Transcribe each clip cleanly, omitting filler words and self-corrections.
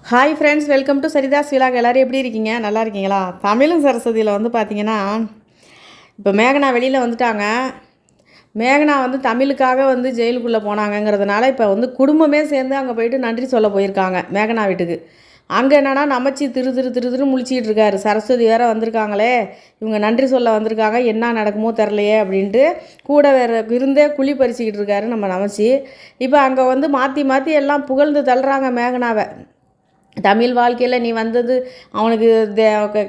Hi friends, welcome to Saritha's vlog. எல்லோரும் எப்படி இருக்கீங்க? நல்லா இருக்கீங்களா? தமிழும் சரஸ்வதியில் வந்து பார்த்தீங்கன்னா, இப்போ மேகனா வெளியில் வந்துட்டாங்க. மேகனா வந்து தமிழுக்காக வந்து ஜெயிலுக்குள்ளே போனாங்கங்கிறதுனால இப்போ வந்து குடும்பமே சேர்ந்து அங்கே போயிட்டு நன்றி சொல்ல போயிருக்காங்க மேகனா வீட்டுக்கு. அங்கே என்னன்னா நமச்சி திரு திரு திரு திரு முழிச்சிக்கிட்டு இருக்காரு. சரஸ்வதி வேற வந்திருக்காங்களே, இவங்க நன்றி சொல்ல வந்திருக்காங்க, என்ன நடக்குமோ தெரிலையே அப்படின்ட்டு கூட வேறு இருந்தே குழி பறிச்சிக்கிட்டு இருக்காரு நம்ம நமச்சி. இப்போ அங்கே வந்து மாற்றி மாற்றி எல்லாம் புகழ்ந்து தள்ளுறாங்க மேகனாவை. தமிழ் வாழ்க்கையில் நீ வந்தது அவனுக்கு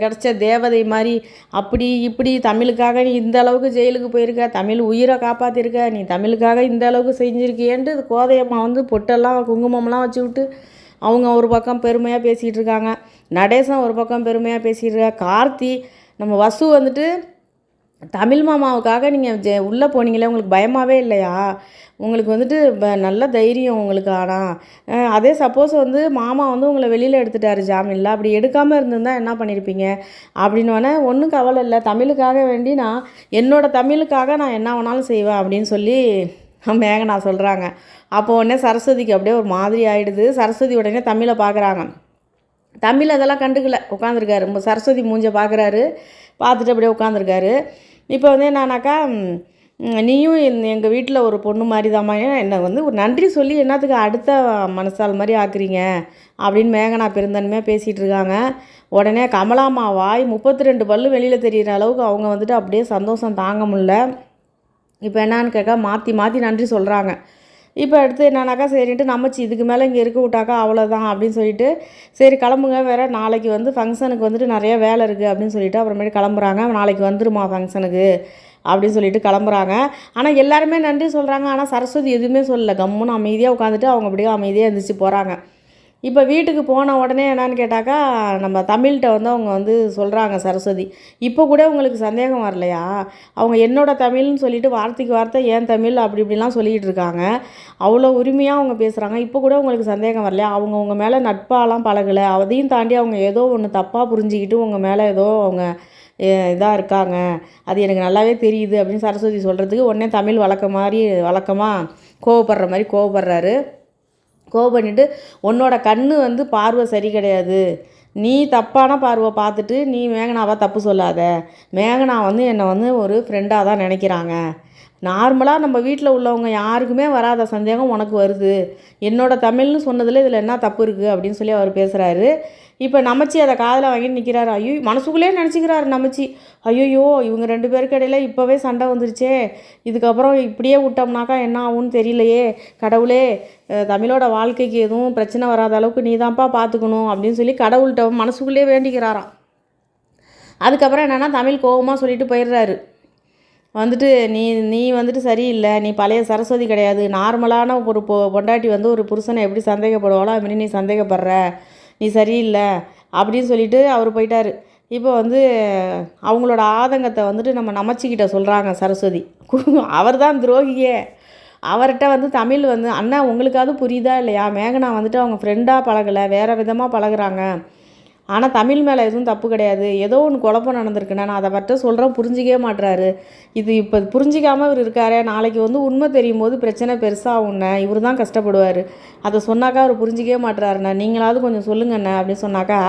கிடச்ச தேவதை மாதிரி, அப்படி இப்படி தமிழுக்காக நீ இந்த அளவுக்கு ஜெயிலுக்கு போயிருக்க, தமிழ் உயிரை காப்பாற்றிருக்க, நீ தமிழுக்காக இந்த அளவுக்கு செஞ்சுருக்கியேன்ட்டு கோதையம்மா வந்து பொட்டெல்லாம் குங்குமம்லாம் வச்சு விட்டு அவங்க ஒரு பக்கம் பெருமையாக பேசிகிட்டு இருக்காங்க. நடேசன் ஒரு பக்கம் பெருமையாக பேசிகிட்டு இருக்கா. கார்த்தி நம்ம வசு வந்துட்டு தமிழ் மாமாவுக்காக நீங்கள் உள்ளே போனீங்களே, உங்களுக்கு பயமாகவே இல்லையா? உங்களுக்கு வந்துட்டு நல்ல தைரியம் உங்களுக்கு. ஆனால் அதே சப்போஸ் வந்து மாமா வந்து உங்களை வெளியில் எடுத்துட்டாரு ஜாமீனில், அப்படி எடுக்காமல் இருந்திருந்தா என்ன பண்ணியிருப்பீங்க அப்படின்னோடனே, ஒன்றும் கவலை இல்லை, தமிழுக்காக வேண்டி நான் என்னோடய தமிழுக்காக நான் என்ன வேணாலும் செய்வேன் அப்படின்னு சொல்லி மேகனா சொல்கிறாங்க. அப்போ உடனே சரஸ்வதிக்கு அப்படியே ஒரு மாதிரி ஆகிடுது. சரஸ்வதி உடனே தமிழை பார்க்குறாங்க. தமிழ் அதெல்லாம் கண்டுக்கல, உட்காந்துருக்காரு. சரஸ்வதி மூஞ்சை பார்க்குறாரு, பார்த்துட்டு அப்படியே உட்காந்துருக்காரு. இப்போ வந்து என்னன்னாக்கா, நீயும் எங்கள் வீட்டில் ஒரு பொண்ணு மாதிரி தாம்மா, என்னை வந்து ஒரு நன்றி சொல்லி என்னத்துக்கு அடுத்த மனசால் மாதிரி ஆக்குறீங்க அப்படின்னு மேகனா பெருந்தன்மையாக பேசிகிட்டு இருக்காங்க. உடனே கமலாம்மா வாய் 32 பல்லு வெளியில் தெரிகிற அளவுக்கு அவங்க வந்துட்டு அப்படியே சந்தோஷம் தாங்க முடில. இப்போ என்னான்னு கேட்க மாற்றி மாற்றி நன்றி சொல்கிறாங்க. இப்போ அடுத்து என்னன்னாக்கா, சரின்ட்டு நமச்சி இதுக்கு மேலே இங்கே இருக்க விட்டாக்கா அவ்வளோதான் அப்படின்னு சொல்லிட்டு, சரி கிளம்புங்க, வேறு நாளைக்கு வந்து ஃபங்க்ஷனுக்கு வந்துட்டு நிறைய வேலை இருக்குது அப்படின்னு சொல்லிட்டு அப்புறமேட்டு கிளம்புறாங்க. நாளைக்கு வந்துருமா ஃபங்க்ஷனுக்கு அப்படின்னு சொல்லிட்டு கிளம்புறாங்க. ஆனால் எல்லாருமே நன்றி சொல்கிறாங்க. ஆனால் சரஸ்வதி எதுவுமே சொல்லலை, கம்முன்னு அமைதியாக உட்காந்துட்டு அவங்க அப்படியே அமைதியாக எழுந்திரிச்சு போகிறாங்க. இப்போ வீட்டுக்கு போன உடனே என்னான்னு கேட்டாக்கா, நம்ம தமிழ்கிட்ட வந்து அவங்க வந்து சொல்கிறாங்க சரஸ்வதி, இப்போ கூட உங்களுக்கு சந்தேகம் வரலையா? அவங்க என்னோட தமிழ்னு சொல்லிட்டு வார்த்தைக்கு வார்த்தை ஏன் தமிழ் அப்படி இப்படிலாம் சொல்லிக்கிட்டு இருக்காங்க. அவ்வளோ உரிமையாக அவங்க பேசுகிறாங்க. இப்போ கூட உங்களுக்கு சந்தேகம் வரலையா? அவங்க உங்கள் மேலே நட்பாலாம் பழகலை, அதையும் தாண்டி அவங்க ஏதோ ஒன்று தப்பாக புரிஞ்சுக்கிட்டு உங்கள் மேலே ஏதோ அவங்க இதாக இருக்காங்க, அது எனக்கு நல்லாவே தெரியுது அப்படின்னு சரஸ்வதி சொல்கிறதுக்கு உடனே தமிழ் வழக்கமாக கோவப்படுற மாதிரி கோவப்படுறாரு. பண்ணிவிட்டு, உன்னோட கண் வந்து பார்வை சரி கிடையாது, நீ தப்பான பார்வை பார்த்துட்டு நீ மேகனாவை தப்பு சொல்லாத. மேகனா வந்து என்னை வந்து ஒரு ஃப்ரெண்டாக தான் நினைக்கிறாங்க. நார்மலாக நம்ம வீட்டில் உள்ளவங்க யாருக்குமே வராத சந்தேகம் உனக்கு வருது. என்னோடய தமிழ்னு சொன்னதில் இதில் என்ன தப்பு இருக்குது அப்படின்னு சொல்லி அவர் பேசுகிறாரு. இப்போ நமச்சி அதை காதில் வாங்கிட்டு நிற்கிறாரு. ஐயோ, மனசுக்குள்ளே நினச்சிக்கிறாரு நமச்சி, ஐயோ இவங்க 2 பேருக்கு இடையில இப்போவே சண்டை வந்துருச்சே, இதுக்கப்புறம் இப்படியே விட்டோம்னாக்கா என்ன ஆகும்னு தெரியலையே, கடவுளே தமிழோட வாழ்க்கைக்கு எதுவும் பிரச்சனை வராத அளவுக்கு நீ தான்ப்பா பார்த்துக்கணும் அப்படின்னு சொல்லி கடவுள்கிட்ட மனசுக்குள்ளேயே வேண்டிக்கிறாராம். அதுக்கப்புறம் என்னென்னா தமிழ் கோபமாக சொல்லிட்டு போயிடுறாரு. வந்துட்டு நீ வந்துட்டு சரியில்லை, நீ பழைய சரஸ்வதி கிடையாது, நார்மலான ஒரு பொண்டாட்டி வந்து ஒரு புருஷனை எப்படி சந்தேகப்படுவாளோ அது மாதிரி நீ சந்தேகப்படுற, நீ சரியில்லை அப்படின்னு சொல்லிட்டு அவர் போயிட்டார். இப்போ வந்து அவங்களோட ஆதங்கத்தை வந்துட்டு நம்ம நமச்சிக்கிட்ட சொல்கிறாங்க சரஸ்வதி. அவர் தான் துரோகியே. அவர்கிட்ட வந்து தமிழ் வந்து, அண்ணா உங்களுக்காவது புரியுதா இல்லையா, மேகனா வந்துட்டு அவங்க ஃப்ரெண்டாக பழகலை, வேறு விதமாக பழகுறாங்க, ஆனால் தமிழ் மேலே எதுவும் தப்பு கிடையாது, ஏதோ ஒன்று குழப்பம் நடந்திருக்குண்ணா, நான் அதை மட்டும் சொல்கிறேன், புரிஞ்சிக்கவே மாட்டுறாரு. இது இப்போ புரிஞ்சிக்காமல் இவர் இருக்காரே, நாளைக்கு வந்து உண்மை தெரியும் போது பிரச்சனை பெருசாகுண்ணே, இவர் தான் கஷ்டப்படுவார், அதை சொன்னாக்கா அவர் புரிஞ்சிக்கவே மாட்டுறாருண்ணா, நீங்களாவது கொஞ்சம் சொல்லுங்கண்ணே அப்படின்னு சொன்னாக்கா,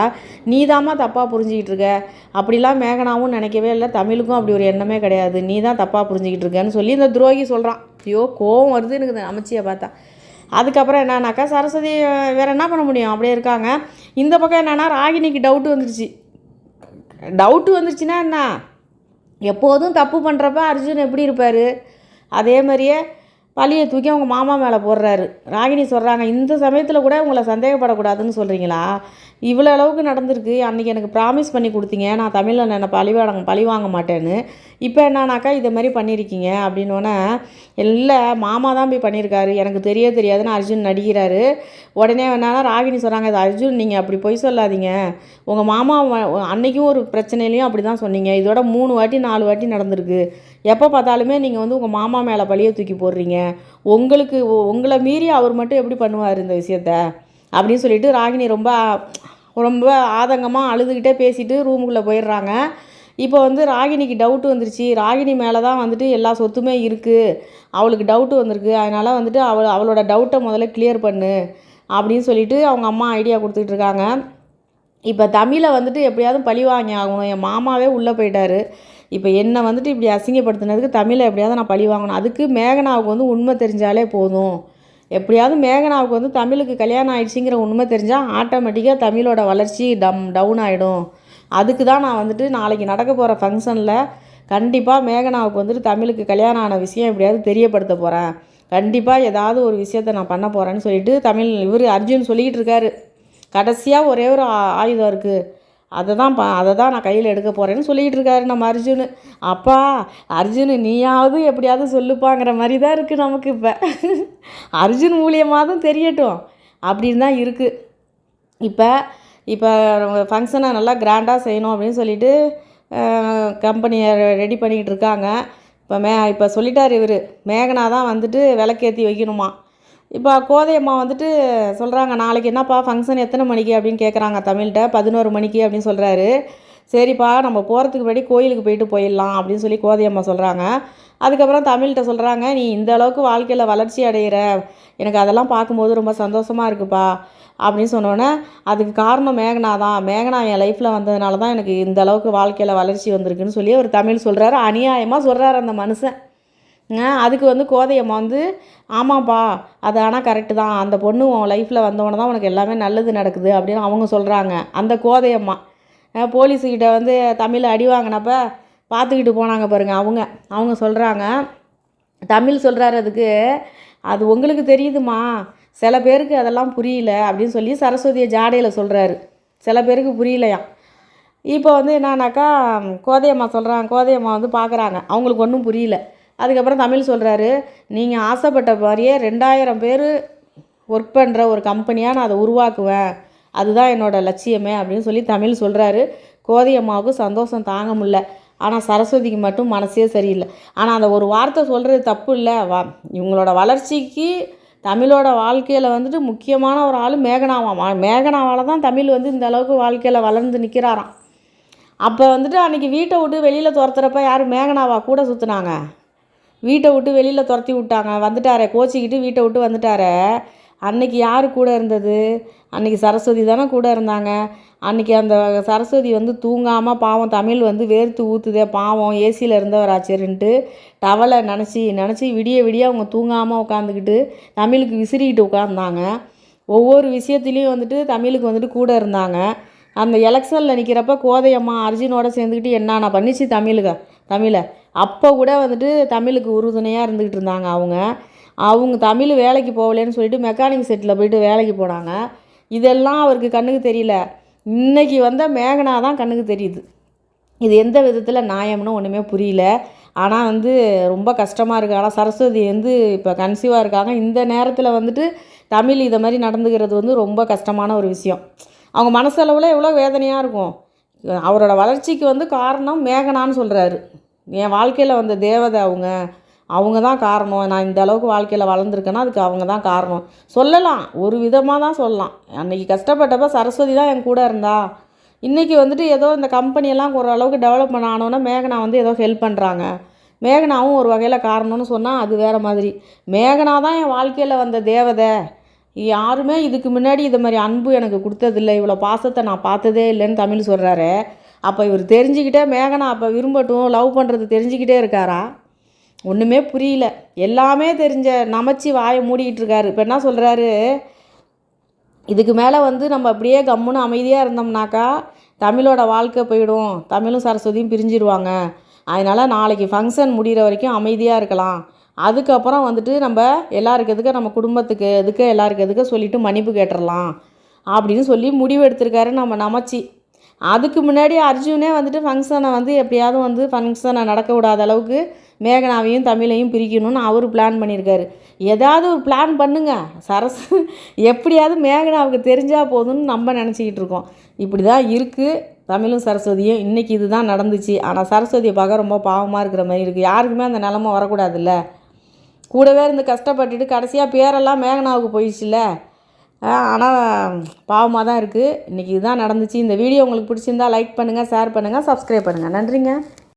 நீ தாம்மா தப்பாக புரிஞ்சிக்கிட்டு இருக்க, அப்படிலாம் மேகனாவும் நினைக்கவே இல்லை, தமிழுக்கும் அப்படி ஒரு எண்ணமே கிடையாது, நீ தான் தப்பாக புரிஞ்சிக்கிட்டு இருக்கேன்னு சொல்லி இந்த துரோகி சொல்கிறான். ஐயோ கோவம் வருது எனக்கு இந்த அமைச்சியை பார்த்தா. அதுக்கப்புறம் என்னன்னாக்கா, சரஸ்வதி வேறு என்ன பண்ண முடியும், அப்படியே இருக்காங்க. இந்த பக்கம் என்னென்னா ராகினிக்கு டவுட்டு வந்துருச்சுன்னா என்ன, எப்போதும் தப்பு பண்ணுறப்ப அர்ஜுன் எப்படி இருப்பார், அதே மாதிரியே பழியை தூக்கி அவங்க மாமா மேலே போடுறாரு. ராகினி சொல்கிறாங்க, இந்த சமயத்தில் கூட உங்களை சந்தேகப்படக்கூடாதுன்னு சொல்கிறீங்களா, இவ்வளோ அளவுக்கு நடந்திருக்கு, அன்றைக்கி எனக்கு ப்ராமிஸ் பண்ணி கொடுத்தீங்க நான் தமிழில் என்னை பழி வாங்க மாட்டேன்னு, இப்போ என்னன்னாக்கா இதை மாதிரி பண்ணியிருக்கீங்க அப்படின்னோடனே, இல்லை மாமா தான் போய் பண்ணியிருக்காரு, எனக்கு தெரியாதுன்னு அர்ஜுன் நடிக்கிறாரு. உடனே என்னன்னா ராகினி சொல்கிறாங்க, இது அர்ஜுன் நீங்கள் அப்படி பொய் சொல்லாதீங்க, உங்கள் மாமா அன்றைக்கும் ஒரு பிரச்சனையிலையும் அப்படி தான் சொன்னீங்க, இதோட 3 வாட்டி 4 வாட்டி நடந்திருக்கு, எப்போ பார்த்தாலுமே நீங்கள் வந்து உங்கள் மாமா மேலே பழியை தூக்கி போடுறீங்க, உங்களை மீறி அவர் மட்டும் எப்படி பண்ணுவார் இந்த விஷயத்த அப்படின்னு சொல்லிட்டு ராகினி ரொம்ப ஆதங்கமாக அழுதுகிட்டே பேசிட்டு ரூமுக்குள்ளே போயிடுறாங்க. இப்போ வந்து ராகினிக்கு டவுட்டு வந்துருச்சு, ராகினி மேலே தான் வந்துட்டு எல்லா சொத்துமே இருக்குது, அவளுக்கு டவுட்டு வந்திருக்கு, அதனால் வந்துட்டு அவளோட டவுட்டை முதல்ல கிளியர் பண்ணு அப்படின்னு சொல்லிட்டு அவங்க அம்மா ஐடியா கொடுத்துக்கிட்டு இருக்காங்க. இப்போ தமிழை வந்துட்டு எப்படியாவது பழி வாங்கி ஆகணும். என் மாமாவே உள்ளே போயிட்டார். இப்போ என்னை வந்துட்டு இப்படி அசிங்கப்படுத்தினதுக்கு தமிழை எப்படியாவது நான் பழி வாங்கணும். அதுக்கு மேகனாவுக்கு வந்து உண்மை தெரிஞ்சாலே போதும். எப்படியாவது மேகனாவுக்கு வந்து தமிழுக்கு கல்யாணம் ஆயிடுச்சுங்கிற உண்மை தெரிஞ்சால் ஆட்டோமேட்டிக்காக தமிழோட வளர்ச்சி டவுன் ஆகிடும். அதுக்கு தான் நான் வந்துட்டு நாளைக்கு நடக்க போகிற ஃபங்க்ஷனில் கண்டிப்பாக மேகனாவுக்கு வந்துட்டு தமிழுக்கு கல்யாணம் ஆன விஷயம் எப்படியாவது தெரியப்படுத்த போகிறேன். கண்டிப்பாக ஏதாவது ஒரு விஷயத்தை நான் பண்ண போகிறேன்னு சொல்லிட்டு இவர் அர்ஜுன் சொல்லிக்கிட்டு இருக்காரு. கடைசியாக ஒரே ஒரு ஆயுதம் இருக்குது, அதை தான் நான் கையில் எடுக்க போகிறேன்னு சொல்லிக்கிட்டு இருக்காரு நம்ம அர்ஜுனு. அப்பா அர்ஜுனு நீயாவது எப்படியாவது சொல்லுப்பாங்கிற மாதிரி தான் இருக்குது நமக்கு. அர்ஜுன் மூலியமாகவும் தெரியட்டும் அப்படின்னு தான் இருக்குது. இப்போ ஃபங்க்ஷனை நல்லா கிராண்டாக செய்யணும் அப்படின்னு சொல்லிட்டு கம்பெனியை ரெடி பண்ணிக்கிட்டு இருக்காங்க. இப்போ சொல்லிட்டார் இவர், மேகனா தான் வந்துட்டு விளக்கேற்றி வைக்கணுமா. இப்போ கோதையம்மா வந்துட்டு சொல்கிறாங்க, நாளைக்கு என்னப்பா ஃபங்க்ஷன் எத்தனை மணிக்கு அப்படின்னு கேட்குறாங்க தமிழ்கிட்ட. 11 மணிக்கு அப்படின்னு சொல்கிறாரு. சரிப்பா நம்ம போகிறதுக்கு முன்னாடி கோயிலுக்கு போயிடலாம் அப்படின்னு சொல்லி கோதையம்மா சொல்கிறாங்க. அதுக்கப்புறம் தமிழ்கிட்ட சொல்கிறாங்க, நீ இந்த அளவுக்கு வாழ்க்கையில் வளர்ச்சி அடைகிற, எனக்கு அதெல்லாம் பார்க்கும்போது ரொம்ப சந்தோஷமாக இருக்குப்பா அப்படின்னு சொன்னோன்னே, அதுக்கு காரணம் மேகனா தான். மேகனா என் லைஃப்பில் வந்ததுனால தான் எனக்கு இந்த அளவுக்கு வாழ்க்கையில் வளர்ச்சி வந்திருக்குன்னு சொல்லி ஒரு தமிழ் சொல்கிறாரு. அநியாயமாக சொல்கிறாரு அந்த மனுஷன். அதுக்கு வந்து கோதையம்மா வந்து, ஆமாப்பா அது ஆனால் கரெக்டு தான், அந்த பொண்ணு உன் லைஃப்பில் வந்தவொடனே தான் உனக்கு எல்லாமே நல்லது நடக்குது அப்படின்னு அவங்க சொல்கிறாங்க. அந்த கோதையம்மா போலீஸுக்கிட்ட வந்து தமிழ் அடி வாங்கினப்ப பார்த்துக்கிட்டு போனாங்க பாருங்கள். அவங்க சொல்கிறாங்க, தமிழ் சொல்கிறாரு அதுக்கு, அது உங்களுக்கு தெரியுதுமா, சில பேருக்கு அதெல்லாம் புரியல அப்படின்னு சொல்லி சரஸ்வதியை ஜாடையில் சொல்கிறாரு. சில பேருக்கு புரியலையாம். இப்போ வந்து என்னன்னாக்கா கோதையம்மா கோதையம்மா வந்து பார்க்குறாங்க, அவங்களுக்கு ஒன்றும் புரியல. அதுக்கப்புறம் தமிழ் சொல்கிறாரு, நீங்கள் ஆசைப்பட்ட மாதிரியே 2000 பேர் ஒர்க் பண்ணுற ஒரு கம்பெனியாக நான் அதை உருவாக்குவேன், அதுதான் என்னோடய லட்சியமே அப்படின்னு சொல்லி தமிழ் சொல்கிறாரு. கோதையம்மாவுக்கு சந்தோஷம் தாங்க முடியல. ஆனால் சரஸ்வதிக்கு மட்டும் மனசே சரியில்லை. ஆனால் அந்த ஒரு வார்த்தை சொல்கிறது தப்பு இல்லை. இவங்களோட வளர்ச்சிக்கு தமிழோட வாழ்க்கையில் வந்துட்டு முக்கியமான ஒரு ஆள் மேகனாவால் தான் தமிழ் வந்து இந்த அளவுக்கு வாழ்க்கையில் வளர்ந்து நிற்கிறாராம். அப்போ வந்துட்டு அன்றைக்கி வீட்டை விட்டு வெளியில் துரத்துறப்ப யார் மேகனாவா கூட சுற்றுனாங்க? வீட்டை விட்டு வெளியில் துரத்தி விட்டாங்க. வந்துட்டாரே கோச்சிக்கிட்டு வீட்டை விட்டு வந்துட்டாரே, அன்றைக்கி யார் கூட இருந்தது? அன்றைக்கி சரஸ்வதி தானே கூட இருந்தாங்க. அன்றைக்கி அந்த சரஸ்வதி வந்து தூங்காமல் பாவம் தமிழ் வந்து வேர்த்து ஊற்றுதே பாவம், ஏசியில் இருந்தவராச்சேருன்ட்டு டவலை நினச்சி விடிய அவங்க தூங்காமல் உட்காந்துக்கிட்டு தமிழுக்கு விசிறிக்கிட்டு உட்காந்தாங்க. ஒவ்வொரு விஷயத்துலேயும் வந்துட்டு தமிழுக்கு வந்துட்டு கூட இருந்தாங்க. அந்த எலெக்ஷனில் நிற்கிறப்ப கோதையம்மா அர்ஜுனோட சேர்ந்துக்கிட்டு என்னென்ன பண்ணிச்சு தமிழை அப்போ கூட வந்துட்டு தமிழுக்கு உறுதுணையாக இருந்துக்கிட்டு இருந்தாங்க. அவங்க தமிழ் வேலைக்கு போகலேன்னு சொல்லிட்டு மெக்கானிக் செட்டில் போயிட்டு வேலைக்கு போனாங்க. இதெல்லாம் அவருக்கு கண்ணுக்கு தெரியல. இன்றைக்கி வந்த மேகனா தான் கண்ணுக்கு தெரியுது. இது எந்த விதத்தில் நியாயம்னு ஒன்றுமே புரியல. ஆனால் வந்து ரொம்ப கஷ்டமாக இருக்குது. ஆனால் சரஸ்வதி வந்து இப்போ கன்சீவாக இருக்காங்க. இந்த நேரத்தில் வந்துட்டு தமிழ் இதை மாதிரி நடந்துக்கிறது வந்து ரொம்ப கஷ்டமான ஒரு விஷயம். அவங்க மனசளவில் எவ்வளோ வேதனையாக இருக்கும். அவரோட வளர்ச்சிக்கு வந்து காரணம் மேகனான்னு சொல்கிறாரு. என் வாழ்க்கையில் வந்த தேவதை அவங்க தான் காரணம். நான் இந்த அளவுக்கு வாழ்க்கையில் வளர்ந்துருக்கேன்னா அதுக்கு அவங்க தான் காரணம் சொல்லலாம். ஒரு விதமாக தான் சொல்லலாம். அன்றைக்கி கஷ்டப்பட்டப்போ சரஸ்வதி தான் என் கூட இருந்தா. இன்றைக்கி வந்துட்டு ஏதோ இந்த கம்பெனியெல்லாம் ஓரளவுக்கு டெவலப்மெண்ட் ஆனோன்னா மேகனா வந்து ஏதோ ஹெல்ப் பண்ணுறாங்க. மேகனாவும் ஒரு வகையில் காரணம்னு சொன்னால் அது வேறு மாதிரி. மேகனா தான் என் வாழ்க்கையில் வந்த தேவதை. யாருமே இதுக்கு முன்னாடி இது மாதிரி அன்பு எனக்கு கொடுத்ததில்லை, இவ்வளோ பாசத்தை நான் பார்த்ததே இல்லைன்னு தமிழ் சொல்கிறாரு. அப்போ இவர் தெரிஞ்சுக்கிட்டே மேகனா அப்போ விரும்பட்டும் லவ் பண்ணுறது தெரிஞ்சுக்கிட்டே இருக்காரா? ஒன்றுமே புரியல. எல்லாமே தெரிஞ்ச நமச்சி வாயை மூடிக்கிட்டு இருக்காரு. இப்போ என்ன சொல்கிறாரு, இதுக்கு மேலே வந்து நம்ம அப்படியே கம்முன்னு அமைதியாக இருந்தோம்னாக்கா தமிழோட வாழ்க்கை போயிடும், தமிழும் சரஸ்வதியும் பிரிஞ்சிடுவாங்க. அதனால் நாளைக்கு ஃபங்க்ஷன் முடிகிற வரைக்கும் அமைதியாக இருக்கலாம். அதுக்கப்புறம் வந்துட்டு நம்ம எல்லாருக்கு எதுக்க நம்ம குடும்பத்துக்கு எல்லாருக்கு சொல்லிவிட்டு மன்னிப்பு கேட்டுடலாம் அப்படின்னு சொல்லி முடிவு எடுத்திருக்காரு நம்ம நமச்சி. அதுக்கு முன்னாடி அர்ஜுனே வந்துட்டு ஃபங்க்ஷனை வந்து எப்படியாவது வந்து ஃபங்க்ஷனை நடக்க விடாத அளவுக்கு மேகனாவையும் தமிழையும் பிரிக்கணும்னு அவர் பிளான் பண்ணியிருக்காரு. ஏதாவது ஒரு பிளான் பண்ணுங்க, எப்படியாவது மேகனாவுக்கு தெரிஞ்சால் போதும்னு நம்ம நினச்சிக்கிட்டு இருக்கோம். இப்படி தான் இருக்குது தமிழும் சரஸ்வதியும். இன்றைக்கி இது தான் நடந்துச்சு. ஆனால் சரஸ்வதியை பார்க்க ரொம்ப பாவமாக இருக்கிற மாதிரி இருக்குது. யாருக்குமே அந்த நிலமை வரக்கூடாதுல்ல. கூடவே இருந்து கஷ்டப்பட்டுட்டு கடைசியாக பேரெல்லாம் மேகனாவுக்கு போயிடுச்சுல்ல. ஆனால் பாவமாக தான் இருக்குது. இன்றைக்கி இதுதான் நடந்துச்சு. இந்த வீடியோ உங்களுக்கு பிடிச்சிருந்தா லைக் பண்ணுங்கள், ஷேர் பண்ணுங்கள், சப்ஸ்கிரைப் பண்ணுங்கள். நன்றிங்க.